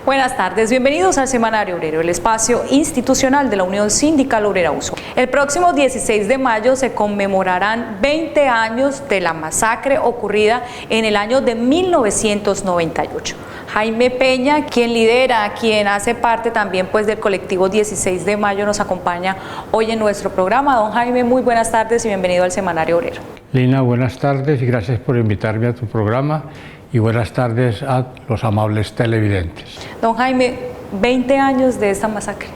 Buenas tardes, bienvenidos al Semanario Obrero, el espacio institucional de la Unión Sindical Obrera USO. El próximo 16 de mayo se conmemorarán 20 años de la masacre ocurrida en el año de 1998. Jaime Peña, quien lidera, quien hace parte también pues del colectivo 16 de mayo, nos acompaña hoy en nuestro programa. Don Jaime, muy buenas tardes y bienvenido al Semanario Obrero. Lina, buenas tardes y gracias por invitarme a tu programa y buenas tardes a los amables televidentes. Don Jaime, 20 años de esta masacre.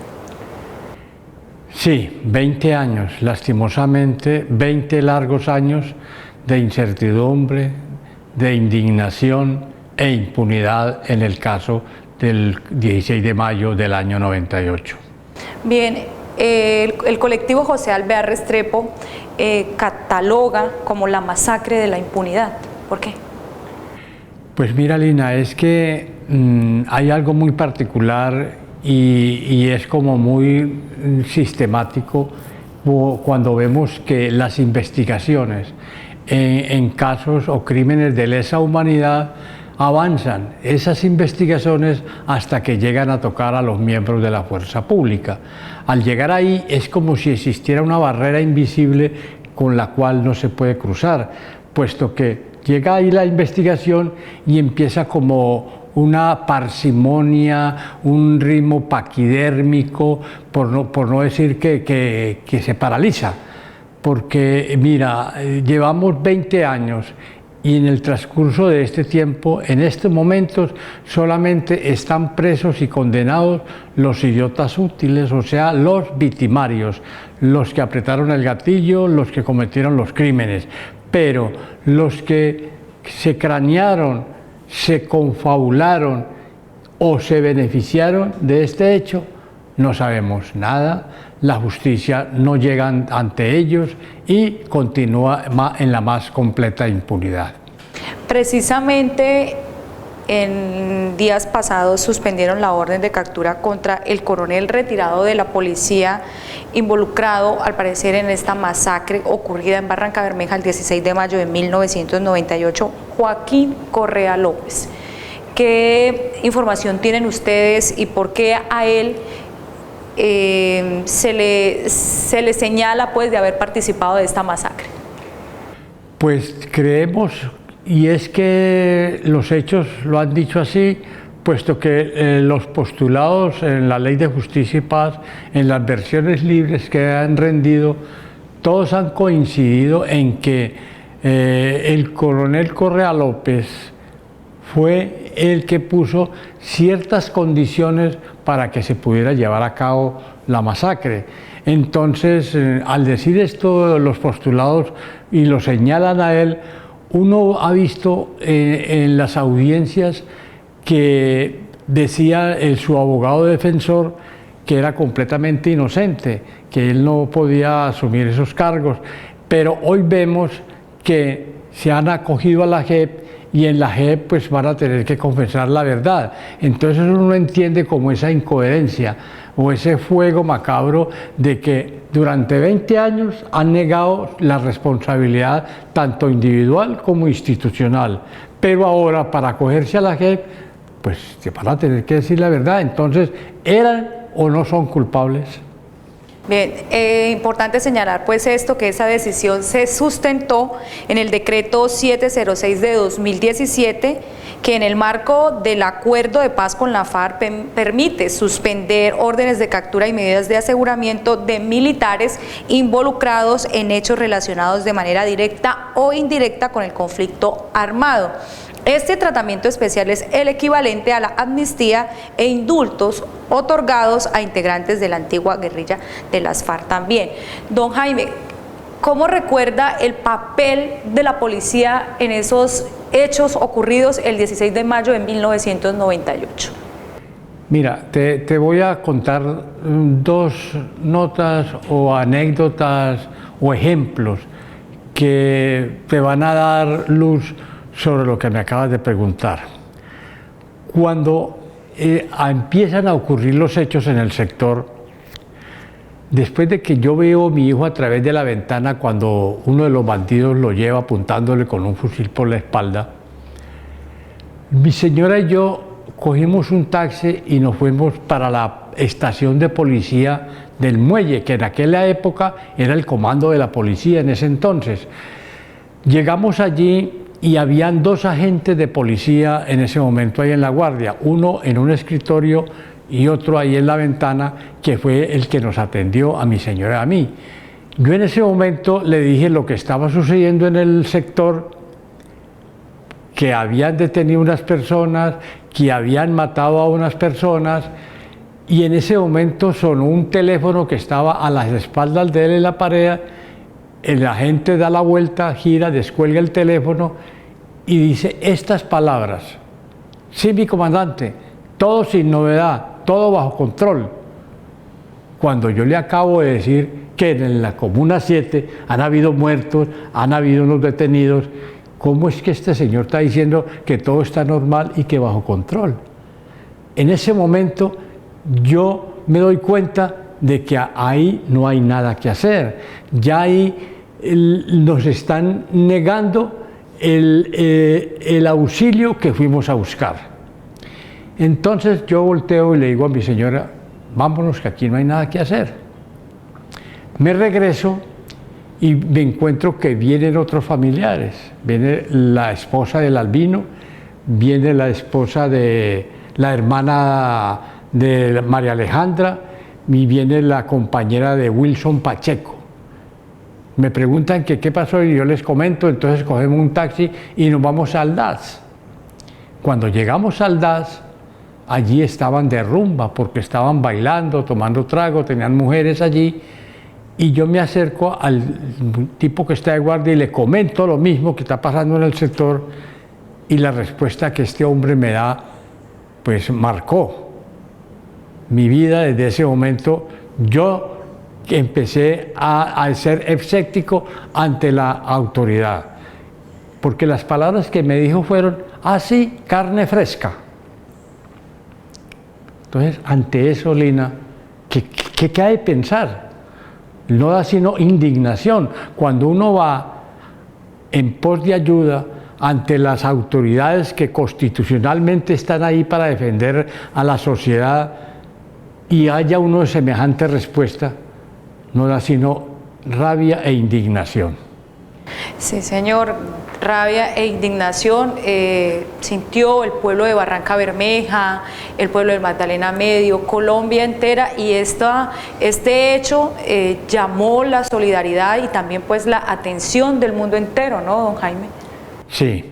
Sí, 20 años, lastimosamente, 20 largos años de incertidumbre, de indignación e impunidad en el caso del 16 de mayo del año 98. Bien, el colectivo José Alvear Restrepo cataloga como la masacre de la impunidad. ¿Por qué? Pues mira, Lina, es que hay algo muy particular y es como muy sistemático cuando vemos que las investigaciones en casos o crímenes de lesa humanidad avanzan esas investigaciones hasta que llegan a tocar a los miembros de la fuerza pública. Al llegar ahí es como si existiera una barrera invisible con la cual no se puede cruzar, puesto que llega ahí la investigación y empieza como una parsimonia, un ritmo paquidérmico, por no decir que se paraliza. Porque mira, llevamos 20 años y en el transcurso de este tiempo, en estos momentos, solamente están presos y condenados los idiotas útiles, o sea, los victimarios, los que apretaron el gatillo, los que cometieron los crímenes. Pero los que se cranearon, se confabularon o se beneficiaron de este hecho, no sabemos nada, la justicia no llega ante ellos y continúa en la más completa impunidad. Precisamente en días pasados suspendieron la orden de captura contra el coronel retirado de la policía involucrado al parecer en esta masacre ocurrida en Barranca Bermeja el 16 de mayo de 1998, Joaquín Correa López. ¿Qué información tienen ustedes y por qué a él se le señala pues de haber participado de esta masacre? Pues creemos, y es que los hechos lo han dicho así, puesto que los postulados en la Ley de Justicia y Paz, en las versiones libres que han rendido, todos han coincidido en que el coronel Correa López fue el que puso ciertas condiciones para que se pudiera llevar a cabo la masacre. Entonces, al decir esto, los postulados y lo señalan a él, uno ha visto en las audiencias que decía su abogado defensor que era completamente inocente, que él no podía asumir esos cargos, pero hoy vemos que se han acogido a la JEP y en la JEP pues van a tener que confesar la verdad. Entonces uno entiende como esa incoherencia o ese fuego macabro de que durante 20 años han negado la responsabilidad tanto individual como institucional, pero ahora para acogerse a la JEP pues se van a tener que decir la verdad. Entonces, ¿eran o no son culpables? Bien, importante señalar pues esto, que esa decisión se sustentó en el decreto 706 de 2017, que en el marco del acuerdo de paz con la FARC permite suspender órdenes de captura y medidas de aseguramiento de militares involucrados en hechos relacionados de manera directa o indirecta con el conflicto armado. Este tratamiento especial es el equivalente a la amnistía e indultos otorgados a integrantes de la antigua guerrilla de las FARC también. Don Jaime, ¿cómo recuerda el papel de la policía en esos hechos ocurridos el 16 de mayo de 1998? Mira, te voy a contar dos notas o anécdotas o ejemplos que te van a dar luz sobre lo que me acabas de preguntar. Cuando empiezan a ocurrir los hechos en el sector, después de que yo veo a mi hijo a través de la ventana cuando uno de los bandidos lo lleva apuntándole con un fusil por la espalda, mi señora y yo cogimos un taxi y nos fuimos para la estación de policía del muelle, que en aquella época era el comando de la policía en ese entonces. Llegamos allí y habían dos agentes de policía en ese momento ahí en la guardia, uno en un escritorio y otro ahí en la ventana, que fue el que nos atendió a mi señora y a mí. Yo en ese momento le dije lo que estaba sucediendo en el sector, que habían detenido unas personas, que habían matado a unas personas, y en ese momento sonó un teléfono que estaba a las espaldas de él en la pared. El agente da la vuelta, gira, descuelga el teléfono y dice estas palabras: sí, mi comandante, todo sin novedad, todo bajo control. Cuando yo le acabo de decir que en la Comuna 7 han habido muertos, han habido unos detenidos, ¿cómo es que este señor está diciendo que todo está normal y que bajo control? En ese momento yo me doy cuenta de que ahí no hay nada que hacer. Ya ahí nos están negando el auxilio que fuimos a buscar. Entonces yo volteo y le digo a mi señora: vámonos, que aquí no hay nada que hacer. Me regreso y me encuentro que vienen otros familiares. Viene la esposa del albino, viene la esposa de la hermana de María Alejandra y viene la compañera de Wilson Pacheco. Me preguntan que qué pasó y yo les comento, entonces cogemos un taxi y nos vamos al DAS. Cuando llegamos al DAS, allí estaban de rumba porque estaban bailando, tomando trago, tenían mujeres allí, y yo me acerco al tipo que está de guardia y le comento lo mismo que está pasando en el sector, y la respuesta que este hombre me da pues marcó mi vida. Desde ese momento yo empecé a ser escéptico ante la autoridad, porque las palabras que me dijo fueron: ah, sí, carne fresca. Entonces, ante eso, Lina, ¿qué hay de pensar? No da sino indignación. Cuando uno va en pos de ayuda ante las autoridades que constitucionalmente están ahí para defender a la sociedad, y haya uno de semejante respuesta, no da sino rabia e indignación. Sí, señor, rabia e indignación sintió el pueblo de Barranca Bermeja, el pueblo del Magdalena Medio, Colombia entera, y este hecho llamó la solidaridad y también pues la atención del mundo entero, ¿no, don Jaime? Sí,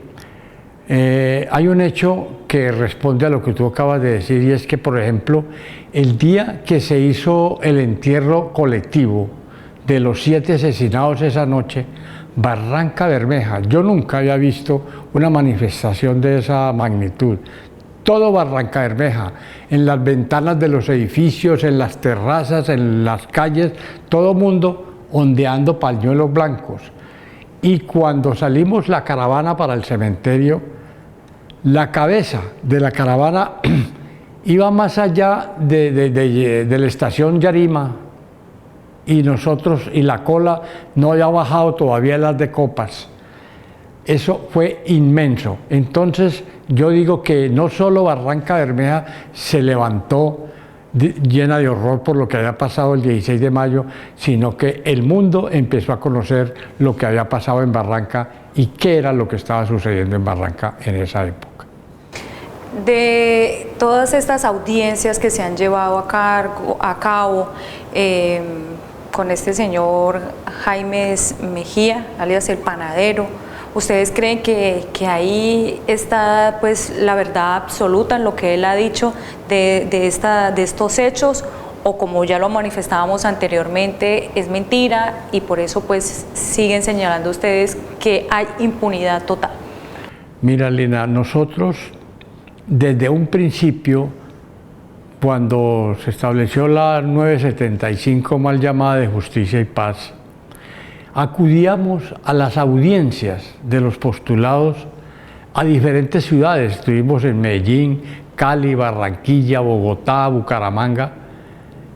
hay un hecho que responde a lo que tú acabas de decir, y es que, por ejemplo, el día que se hizo el entierro colectivo de los 7 asesinados esa noche, Barranca Bermeja, yo nunca había visto una manifestación de esa magnitud. Todo Barranca Bermeja, en las ventanas de los edificios, en las terrazas, en las calles, todo mundo ondeando pañuelos blancos. Y cuando salimos la caravana para el cementerio, la cabeza de la caravana iba más allá de la estación Yarima, y nosotros, y la cola no había bajado todavía las de Copas. Eso fue inmenso. Entonces yo digo que no solo Barranca Bermeja se levantó llena de horror por lo que había pasado el 16 de mayo, sino que el mundo empezó a conocer lo que había pasado en Barranca y qué era lo que estaba sucediendo en Barranca en esa época. De todas estas audiencias que se han llevado a cabo con este señor Jaime Mejía, alias el panadero, ¿ustedes creen que ahí está pues la verdad absoluta en lo que él ha dicho de estos hechos, o como ya lo manifestábamos anteriormente, es mentira y por eso pues siguen señalando ustedes que hay impunidad total? Mira, Lina, nosotros desde un principio, cuando se estableció la 975 mal llamada de Justicia y Paz, acudíamos a las audiencias de los postulados a diferentes ciudades. Estuvimos en Medellín, Cali, Barranquilla, Bogotá, Bucaramanga,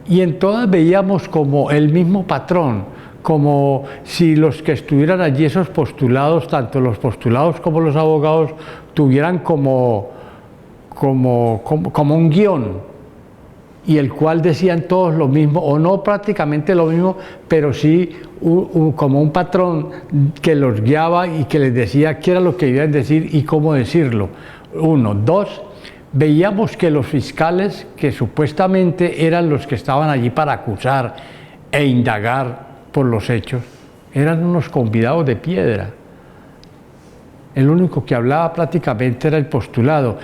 y en todas veíamos como el mismo patrón, como si los que estuvieran allí, esos postulados, tanto los postulados como los abogados, tuvieran como como un guión, y el cual decían todos lo mismo, o no prácticamente lo mismo, pero sí como un patrón que los guiaba y que les decía qué era lo que iban a decir y cómo decirlo. Uno. Dos, veíamos que los fiscales, que supuestamente eran los que estaban allí para acusar e indagar por los hechos, eran unos convidados de piedra. El único que hablaba prácticamente era el postulado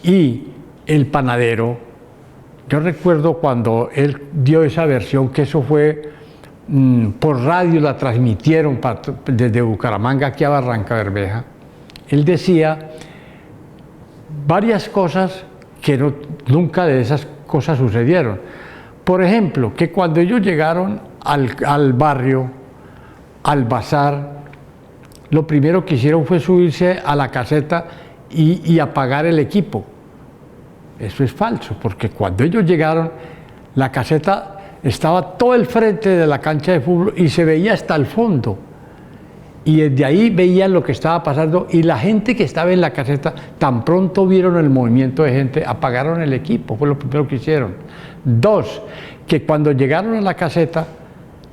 y el panadero. Yo recuerdo cuando él dio esa versión, que eso fue por radio, la transmitieron desde Bucaramanga aquí a Barrancabermeja. Él decía varias cosas que nunca de esas cosas sucedieron. Por ejemplo, que cuando ellos llegaron al barrio, al bazar, lo primero que hicieron fue subirse a la caseta y apagar el equipo. Eso es falso, porque cuando ellos llegaron, la caseta estaba todo el frente de la cancha de fútbol y se veía hasta el fondo. Y desde ahí veían lo que estaba pasando y la gente que estaba en la caseta, tan pronto vieron el movimiento de gente, apagaron el equipo, fue lo primero que hicieron. Dos, que cuando llegaron a la caseta,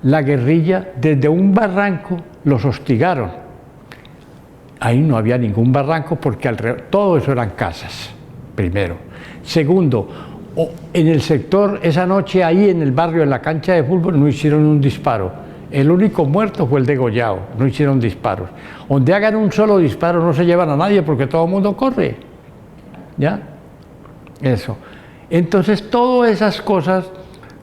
la guerrilla desde un barranco los hostigaron. Ahí no había ningún barranco porque alrededor, todo eso eran casas, primero. Segundo, en el sector, esa noche ahí en el barrio, en la cancha de fútbol, no hicieron un disparo. El único muerto fue el degollado, no hicieron disparos. Donde hagan un solo disparo no se llevan a nadie porque todo el mundo corre. ¿Ya? Eso. Entonces, todas esas cosas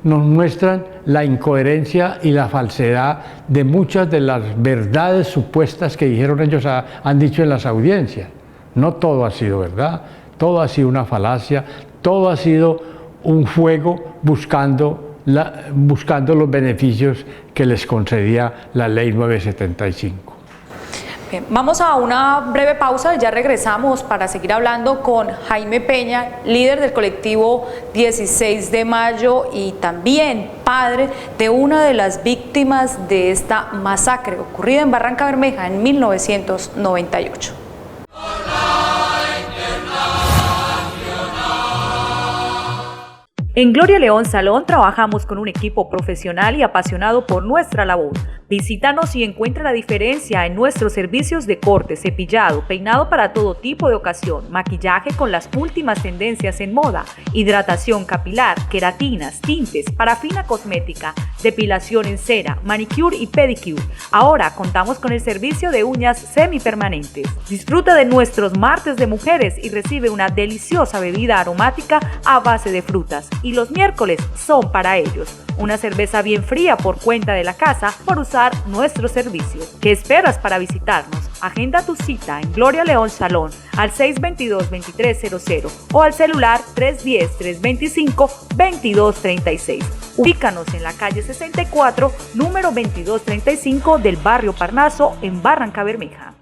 nos muestran la incoherencia y la falsedad de muchas de las verdades supuestas que dijeron ellos, han dicho en las audiencias. No todo ha sido verdad. Todo ha sido una falacia, todo ha sido un juego buscando los beneficios que les concedía la Ley 975. Bien, vamos a una breve pausa y ya regresamos para seguir hablando con Jaime Peña, líder del colectivo 16 de Mayo y también padre de una de las víctimas de esta masacre ocurrida en Barrancabermeja en 1998. En Gloria León Salón trabajamos con un equipo profesional y apasionado por nuestra labor. Visítanos y encuentra la diferencia en nuestros servicios de corte, cepillado, peinado para todo tipo de ocasión, maquillaje con las últimas tendencias en moda, hidratación capilar, queratinas, tintes, parafina cosmética, depilación en cera, manicure y pedicure. Ahora contamos con el servicio de uñas semipermanentes. Disfruta de nuestros martes de mujeres y recibe una deliciosa bebida aromática a base de frutas. Y los miércoles son para ellos. Una cerveza bien fría por cuenta de la casa por usar nuestros servicios. ¿Qué esperas para visitarnos? Agenda tu cita en Gloria León Salón al 622-2300 o al celular 310-325-2236. Ubícanos en la calle 64, número 2235 del barrio Parnaso en Barrancabermeja.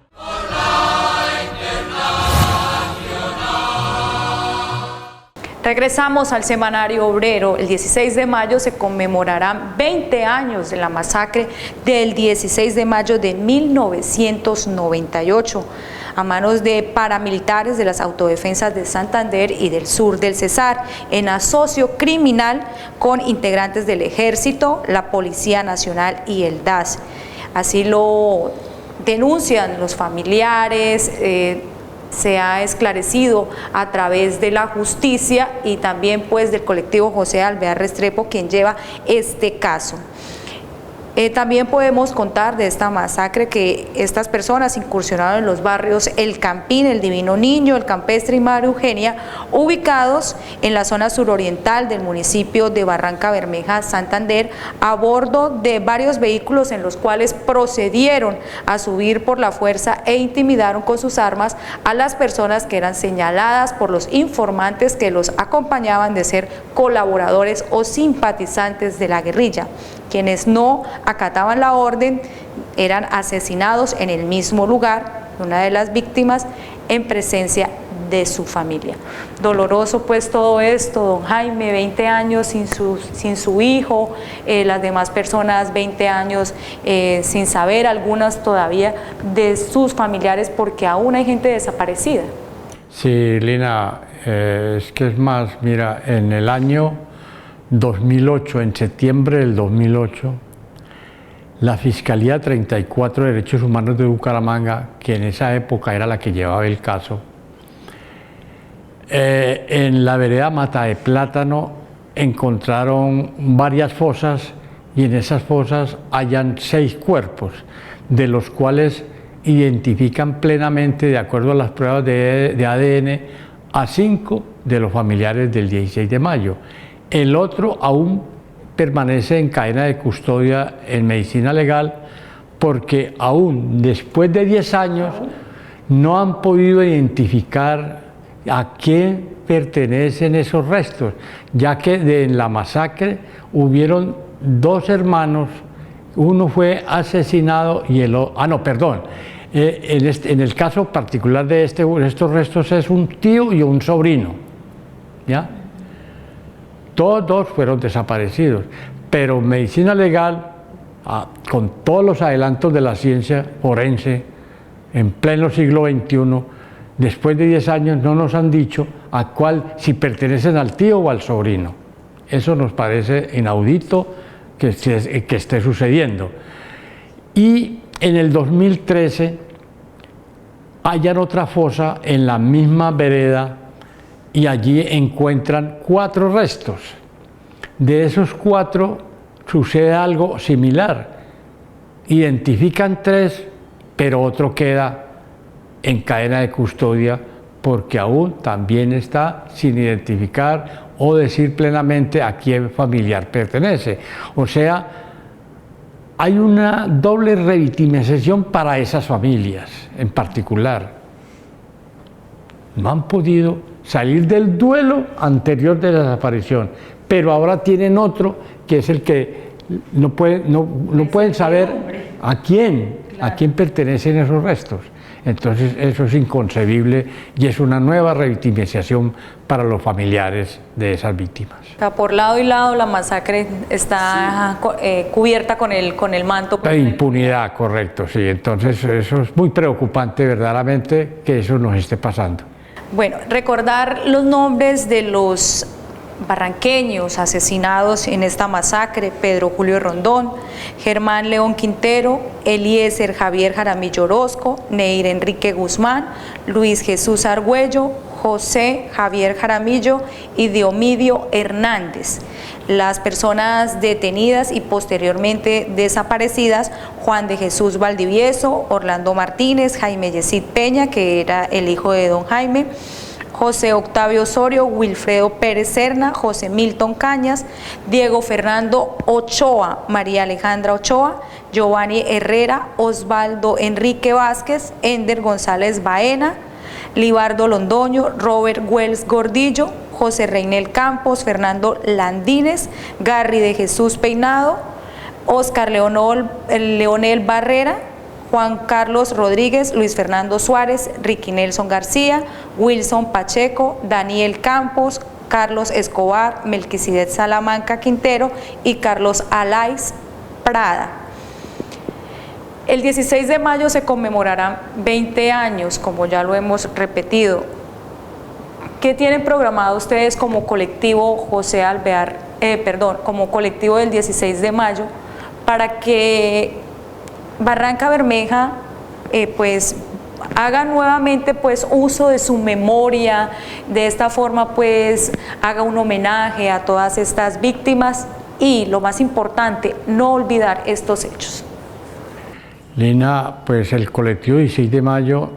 Regresamos al Semanario Obrero. El 16 de mayo se conmemorarán 20 años de la masacre del 16 de mayo de 1998 a manos de paramilitares de las autodefensas de Santander y del sur del Cesar, en asocio criminal con integrantes del Ejército, la Policía Nacional y el DAS. Así lo denuncian los familiares. Se ha esclarecido a través de la justicia y también pues del colectivo José Alvear Restrepo, quien lleva este caso. También podemos contar de esta masacre que estas personas incursionaron en los barrios El Campín, El Divino Niño, El Campestre y María Eugenia, ubicados en la zona suroriental del municipio de Barrancabermeja, Santander, a bordo de varios vehículos en los cuales procedieron a subir por la fuerza e intimidaron con sus armas a las personas que eran señaladas por los informantes que los acompañaban de ser colaboradores o simpatizantes de la guerrilla. Quienes no acataban la orden eran asesinados en el mismo lugar, una de las víctimas en presencia de su familia. Doloroso pues todo esto, don Jaime, 20 años sin su hijo, las demás personas 20 años sin saber, algunas todavía de sus familiares, porque aún hay gente desaparecida. Sí, Lina, es que es más, mira, en el año 2008, en septiembre del 2008, la Fiscalía 34 de Derechos Humanos de Bucaramanga, que en esa época era la que llevaba el caso, en la vereda Mata de Plátano encontraron varias fosas y en esas fosas hallan 6 cuerpos, de los cuales identifican plenamente, de acuerdo a las pruebas de ADN, a 5 de los familiares del 16 de mayo. El otro aún permanece en cadena de custodia en medicina legal porque aún después de 10 años no han podido identificar a quién pertenecen esos restos, ya que en la masacre hubieron 2 hermanos, uno fue asesinado y el otro, en el caso particular de estos restos es un tío y un sobrino, ¿ya? Todos 2 fueron desaparecidos, pero medicina legal, con todos los adelantos de la ciencia forense, en pleno siglo XXI, después de 10 años no nos han dicho si pertenecen al tío o al sobrino. Eso nos parece inaudito que esté sucediendo. Y en el 2013 hallan otra fosa en la misma vereda y allí encuentran 4 restos. De esos 4 sucede algo similar. Identifican 3, pero otro queda en cadena de custodia porque aún también está sin identificar o decir plenamente a quién familiar pertenece. O sea, hay una doble revictimización para esas familias en particular. No han podido salir del duelo anterior de la desaparición, pero ahora tienen otro que es el que no pueden saber a quién pertenecen esos restos. Entonces eso es inconcebible y es una nueva revictimización para los familiares de esas víctimas. Por lado y lado la masacre está cubierta con el manto. De impunidad, correcto, sí. Entonces eso es muy preocupante verdaderamente que eso nos esté pasando. Bueno, recordar los nombres de los barranqueños asesinados en esta masacre: Pedro Julio Rondón, Germán León Quintero, Eliezer Javier Jaramillo Orozco, Neir Enrique Guzmán, Luis Jesús Argüello, José Javier Jaramillo y Diomidio Hernández. Las personas detenidas y posteriormente desaparecidas: Juan de Jesús Valdivieso, Orlando Martínez, Jaime Yesid Peña, que era el hijo de don Jaime, José Octavio Osorio, Wilfredo Pérez Serna, José Milton Cañas, Diego Fernando Ochoa, María Alejandra Ochoa, Giovanni Herrera, Osvaldo Enrique Vázquez, Ender González Baena, Libardo Londoño, Robert Wells Gordillo, José Reinel Campos, Fernando Landines, Garry de Jesús Peinado, Oscar Leonel Barrera, Juan Carlos Rodríguez, Luis Fernando Suárez, Ricky Nelson García, Wilson Pacheco, Daniel Campos, Carlos Escobar, Melquisedec Salamanca Quintero y Carlos Alais Prada. El 16 de mayo se conmemorarán 20 años, como ya lo hemos repetido. ¿Qué tienen programado ustedes como colectivo José Alvear, como colectivo del 16 de mayo, para que Barranca Bermeja pues haga nuevamente pues uso de su memoria, de esta forma pues haga un homenaje a todas estas víctimas y, lo más importante, no olvidar estos hechos? Lina, pues el colectivo 16 de mayo,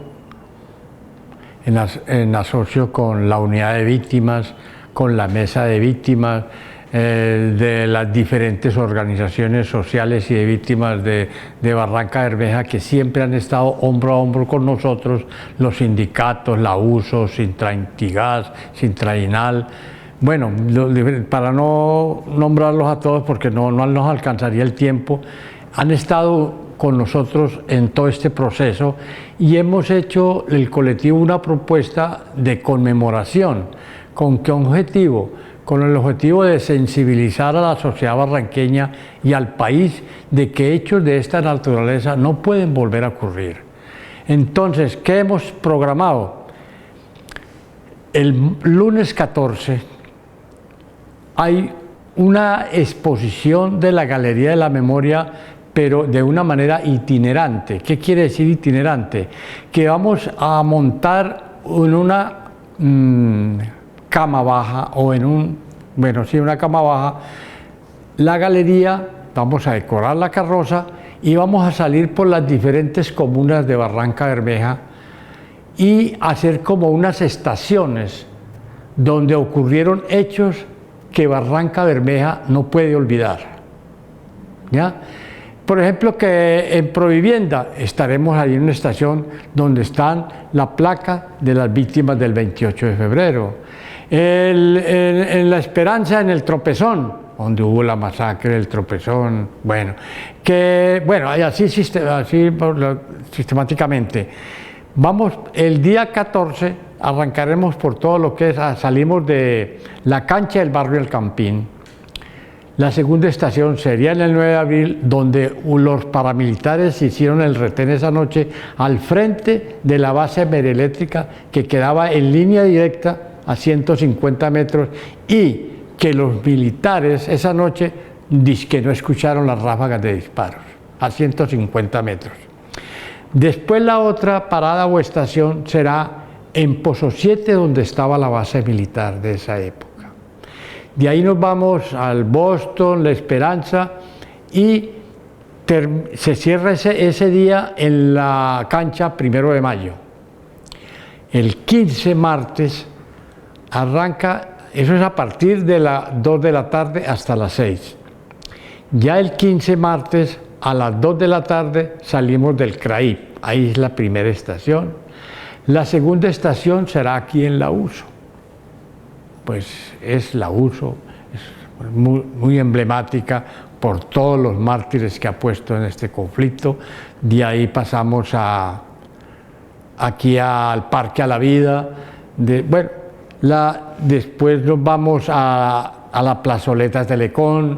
en asocio con la unidad de víctimas, con la mesa de víctimas, de las diferentes organizaciones sociales y de víctimas de Barranca Bermeja, que siempre han estado hombro a hombro con nosotros, los sindicatos, la USO, Sintraintigas, Sintrainal. Bueno, para no nombrarlos a todos porque no nos alcanzaría el tiempo, han estado con nosotros en todo este proceso y hemos hecho el colectivo una propuesta de conmemoración. ¿Con qué objetivo? Con el objetivo de sensibilizar a la sociedad barranqueña y al país de que hechos de esta naturaleza no pueden volver a ocurrir. Entonces, ¿qué hemos programado? el lunes 14 hay una exposición de la Galería de la Memoria, pero de una manera itinerante. ¿Qué quiere decir itinerante? Que vamos a montar en una cama baja o en una cama baja la galería, vamos a decorar la carroza y vamos a salir por las diferentes comunas de Barranca Bermeja y hacer como unas estaciones donde ocurrieron hechos que Barranca Bermeja no puede olvidar, ¿ya? Por ejemplo, que en Provivienda estaremos ahí en una estación donde están la placa de las víctimas del 28 de febrero. En La Esperanza, en el Tropezón, donde hubo la masacre del Tropezón, así sistemáticamente. Vamos, el día 14 arrancaremos por todo lo que es, salimos de la cancha del barrio El Campín. La segunda estación sería en el 9 de abril, donde los paramilitares hicieron el retén esa noche al frente de la base mereléctrica que quedaba en línea directa a 150 metros y que los militares esa noche dizque no escucharon las ráfagas de disparos a 150 metros. Después la otra parada o estación será en Pozo 7, donde estaba la base militar de esa época. De ahí nos vamos al Boston, La Esperanza y se cierra ese día en la cancha 1 de mayo. El 15 martes arranca, eso es a partir de las 2 de la tarde hasta las 6. Ya el 15 martes a las 2 de la tarde salimos del CRAIP, ahí es la primera estación. La segunda estación será aquí en La Uso. Pues es La Uso, es muy emblemática por todos los mártires que ha puesto en este conflicto. De ahí pasamos aquí al Parque a la Vida. Después nos vamos a la plazoleta de Telecom,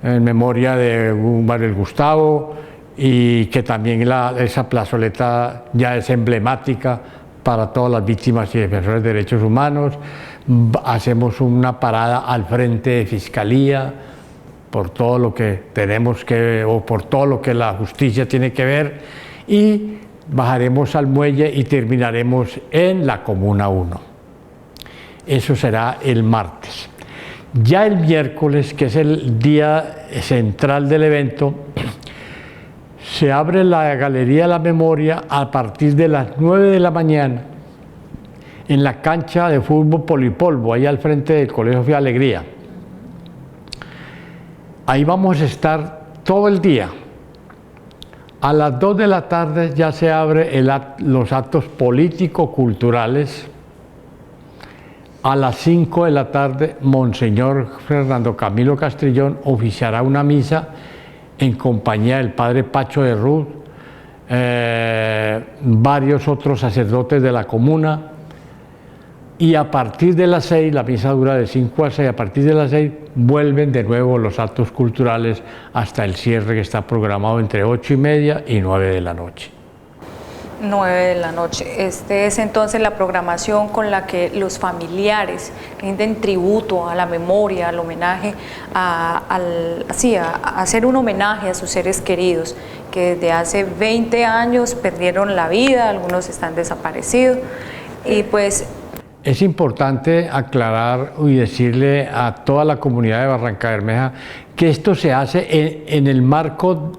en memoria de Mario Gustavo, y que también esa plazoleta ya es emblemática para todas las víctimas y defensores de derechos humanos. Hacemos una parada al frente de Fiscalía por todo lo que tenemos o por todo lo que la justicia tiene que ver, y bajaremos al muelle y terminaremos en la Comuna 1. Eso será el martes. Ya el miércoles, que es el día central del evento, se abre la Galería de la Memoria a partir de las 9 de la mañana en la cancha de fútbol Polipolvo, ahí al frente del Colegio Fe Alegría. Ahí vamos a estar todo el día. A las 2 de la tarde ya se abre los actos político-culturales. A las 5 de la tarde, Monseñor Fernando Camilo Castrillón oficiará una misa en compañía del padre Pacho de Ruz, varios otros sacerdotes de la comuna, y a partir de las 6, la misa dura de 5 a 6, a partir de las 6 vuelven de nuevo los actos culturales hasta el cierre, que está programado entre 8:30 y 9 de la noche. 9 de la noche. Este es entonces la programación con la que los familiares rinden tributo a la memoria, al homenaje, a hacer un homenaje a sus seres queridos que desde hace 20 años perdieron la vida, algunos están desaparecidos, y pues es importante aclarar y decirle a toda la comunidad de Barranca Bermeja que esto se hace en el marco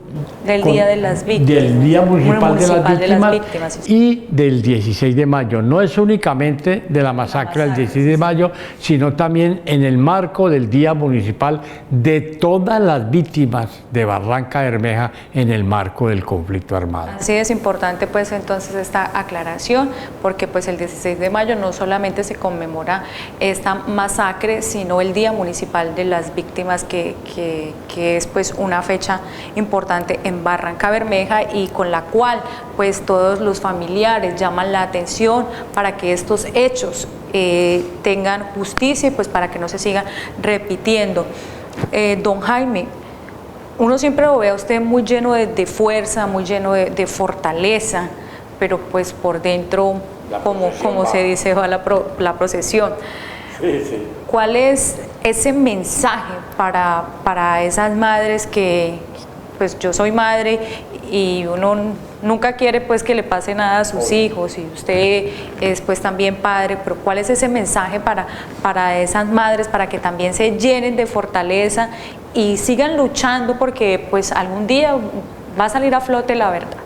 del Día de las Víctimas, del Día Municipal de las Víctimas y del 16 de mayo. No es únicamente de la masacre del 16 de mayo, sino también en el marco del Día Municipal de todas las víctimas de Barranca Bermeja en el marco del conflicto armado. Así es importante pues entonces esta aclaración, porque pues el 16 de mayo no solamente se conmemora esta masacre, sino el Día Municipal de las Víctimas, que es pues una fecha importante en Barranca Bermeja y con la cual pues todos los familiares llaman la atención para que estos hechos tengan justicia y pues para que no se sigan repitiendo. Don Jaime, uno siempre lo ve a usted muy lleno de fuerza, muy lleno de fortaleza, pero pues por dentro como se dice, va la procesión. Sí, sí. ¿Cuál es ese mensaje para esas madres que, pues yo soy madre y uno nunca quiere pues que le pase nada a sus hijos, y usted es pues también padre, pero cuál es ese mensaje para esas madres, para que también se llenen de fortaleza y sigan luchando, porque pues algún día va a salir a flote la verdad?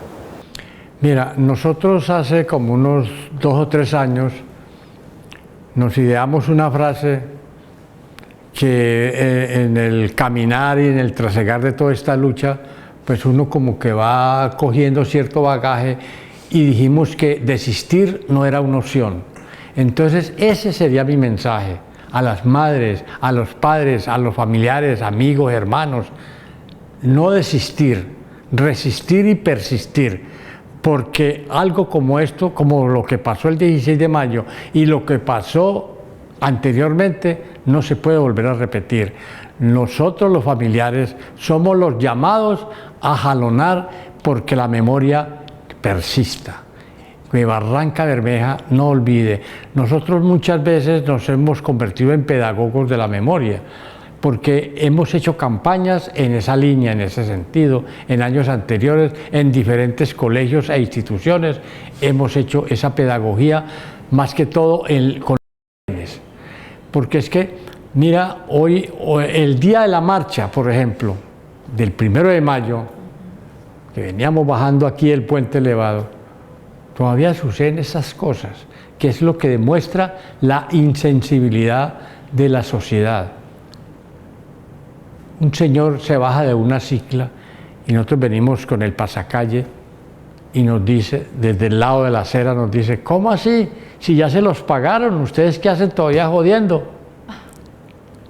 Mira, nosotros hace como unos 2 o 3 años nos ideamos una frase que en el caminar y en el trasegar de toda esta lucha, pues uno como que va cogiendo cierto bagaje, y dijimos que desistir no era una opción. Entonces ese sería mi mensaje a las madres, a los padres, a los familiares, amigos, hermanos: no desistir, resistir y persistir. Porque algo como esto, como lo que pasó el 16 de mayo y lo que pasó anteriormente, no se puede volver a repetir. Nosotros los familiares somos los llamados a jalonar porque la memoria persista, que Barranca Bermeja no olvide. Nosotros muchas veces nos hemos convertido en pedagogos de la memoria, porque hemos hecho campañas en esa línea, en ese sentido, en años anteriores, en diferentes colegios e instituciones. Hemos hecho esa pedagogía, más que todo con jóvenes. Porque es que, mira, hoy, el día de la marcha, por ejemplo, del 1 de mayo, que veníamos bajando aquí el puente elevado, todavía suceden esas cosas, que es lo que demuestra la insensibilidad de la sociedad. Un señor se baja de una cicla y nosotros venimos con el pasacalle y nos dice, desde el lado de la acera nos dice: ¿cómo así? Si ya se los pagaron, ¿ustedes qué hacen todavía jodiendo?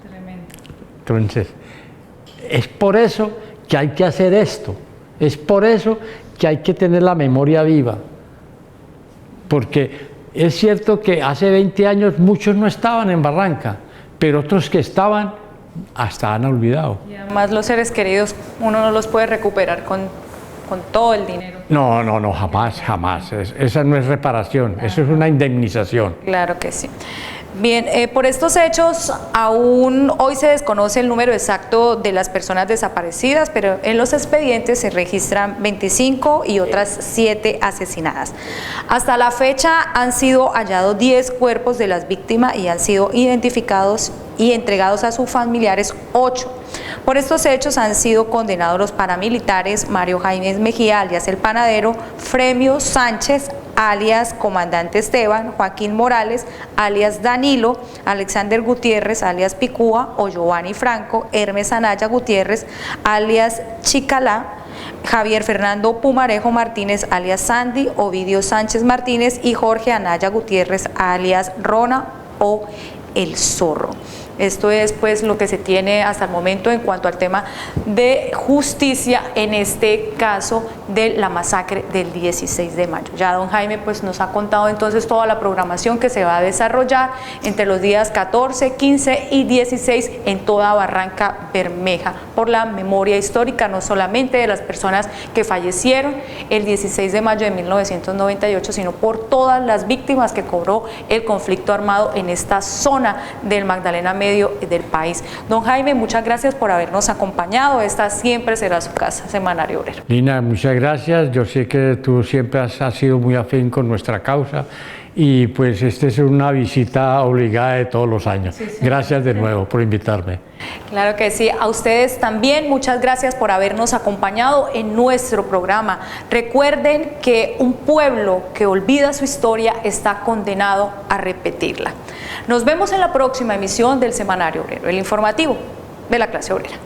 Tremendo. Entonces, es por eso que hay que hacer esto, es por eso que hay que tener la memoria viva, porque es cierto que hace 20 años muchos no estaban en Barranca, pero otros que estaban hasta han olvidado. Y además los seres queridos uno no los puede recuperar con todo el dinero. No, jamás, jamás. Esa no es reparación, eso es una indemnización. Claro que sí. Bien, por estos hechos aún hoy se desconoce el número exacto de las personas desaparecidas, pero en los expedientes se registran 25 y otras 7 asesinadas. Hasta la fecha han sido hallados 10 cuerpos de las víctimas y han sido identificados y entregados a sus familiares 8. Por estos hechos han sido condenados los paramilitares Mario Jaime Mejía, alias El Panadero, Fremio Sánchez, alias Comandante Esteban, Joaquín Morales, alias Danilo, Alexander Gutiérrez, alias Picúa, o Giovanni Franco, Hermes Anaya Gutiérrez, alias Chicalá, Javier Fernando Pumarejo Martínez, alias Sandy, Ovidio Sánchez Martínez y Jorge Anaya Gutiérrez, alias Rona o El Zorro. Esto es pues lo que se tiene hasta el momento en cuanto al tema de justicia en este caso de la masacre del 16 de mayo. Ya don Jaime pues nos ha contado entonces toda la programación que se va a desarrollar entre los días 14, 15 y 16 en toda Barranca Bermeja por la memoria histórica, no solamente de las personas que fallecieron el 16 de mayo de 1998, sino por todas las víctimas que cobró el conflicto armado en esta zona del Magdalena Medio del país. Don Jaime, muchas gracias por habernos acompañado. Esta siempre será su casa, Semanario Obrero. Lina, muchas gracias. Yo sé que tú siempre has sido muy afín con nuestra causa y pues esta es una visita obligada de todos los años. Sí, gracias de nuevo por invitarme. Claro que sí, a ustedes también muchas gracias por habernos acompañado en nuestro programa. Recuerden que un pueblo que olvida su historia está condenado a repetirla. Nos vemos en la próxima emisión del Semanario Obrero, el informativo de la clase obrera.